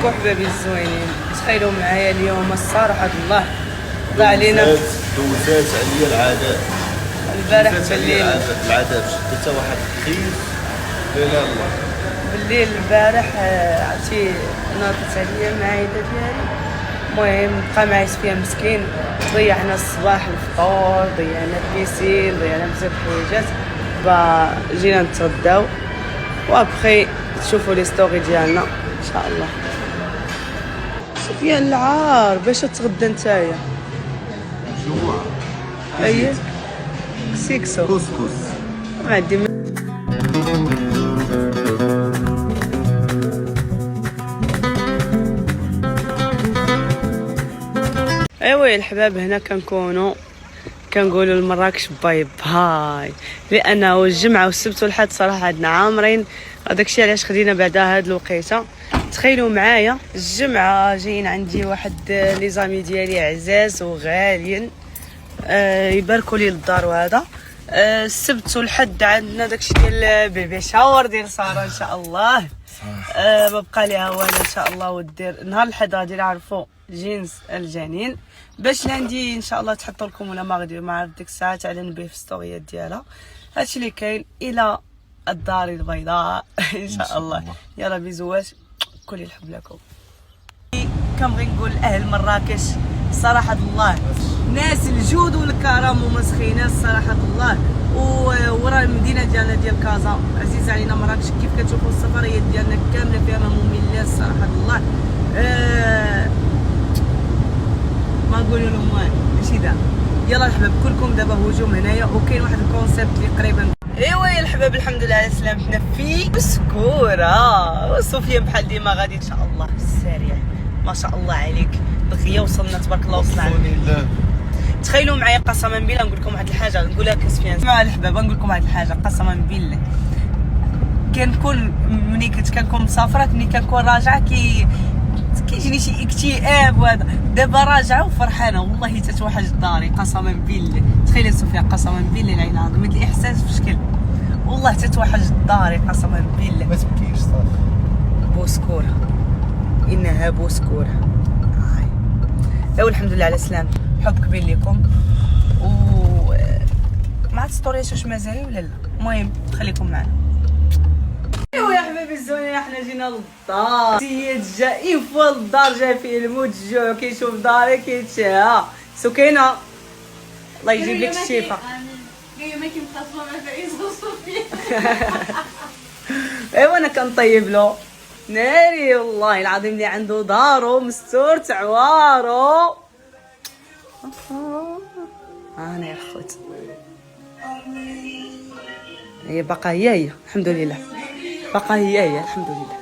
عليكم حبابي الزوينين. تخيلوا معايا اليوم الصراحه الله ضاع علينا دوزات عليا العادات. البارح بالليل العادات شدت واحد الخير لا الله بالليل البارح عرفتي ناضت عليا معايده ديالي. المهم بقى معيش فيها مسكين. ضيعنا الصباح الفطور، ضيعنا البيسين، ضيعنا بزاف الحوايجات. جينا نتغداو وابخي تشوفوا لي ستوري ديالنا ان شاء الله. سفيان العار باش تتغدى نتايا؟ جوع. اييه كسكسو كسكس. ما عندي ايوا الحباب. هنا كنقولوا لمراكش باي باي، لانه الجمعه والسبت والحد صراحه عندنا عامرين. داكشي علاش خدينا بعدا هاد الوقيته. تخيلوا معايا الجمعه جايين عندي واحد لي زامي ديالي عزاز وغاليين يباركوا لي للدار. وهذا السبت والحد عندنا داكشي ديال بيبي شاور ديال ساره ان شاء الله. ببقى ليها وانا ان شاء الله. ودير نهار الحد غادي نعرفوا جنس الجنين باش لاندي ان شاء الله تحطوا لكم ولا ما غادي ما عرفت ديك الساعه تعلن به في ستوريات ديالها. هادشي اللي كاين الى الدار البيضاء ان شاء الله. يلا بيزوات كل الحب لكم. كنبغي نقول لاهل مراكش صراحه الله ناس الجود والكرم ومسخينات صراحه الله. ورا المدينه ديالنا ديال كازا عزيزه علينا مراكش. كيف كتشوفوا السفريات ديالنا كامله فيها مملات صراحه الله. ما نقولوا لهم والو ماشي دابا. يلا الحباب كلكم دابا هجوم هنايا. وكاين واحد الكونسيبت اللي قريبا. ايوا يا الحباب الحمد لله على سلامتنا في بسكوره. وسفيان بحال ديما غادي ان شاء الله في السريع. ما شاء الله عليك دغيا وصلنا تبارك الله. وصلنا تخيلوا معايا قسما بالله نقول لكم واحد الحاجه نقولها لسفيان مع الحباب. نقول لكم واحد الحاجه قسما بالله. كنكون ملي كنكون مسافره ملي كنكون راجعه كيجيني شي اكتئاب. وهذا دابا راجعه وفرحانه والله تتوحش داري قسما بالله. تخيل سفيان قسما بالله العين العظيم هذا الاحساس في شكل والله تتوحش داري قسما بالله. ما تبكيش صافي. بوسكوره انها بوسكوره. ايوا الحمد لله على السلامه. حب كبير لكم. و ما عرفت ستوريات واش مازال ولا لا. المهم خليكم معنا. ايوا يا حبايبي الزوينين احنا جينا للدار. سيد جاي فوق الدار جا فيه الموت الجوع كيشوف داري كيتشهى. سكينه الله يجيب لك الشفاء. جايه ما كنخاصمه مع فايز وصوفيا. ايوا انا كنطيب له ناري والله العظيم اللي عنده دارو مستور تعوارو. انا يا خوت هي باقا هي الحمد لله. باقا هي الحمد لله.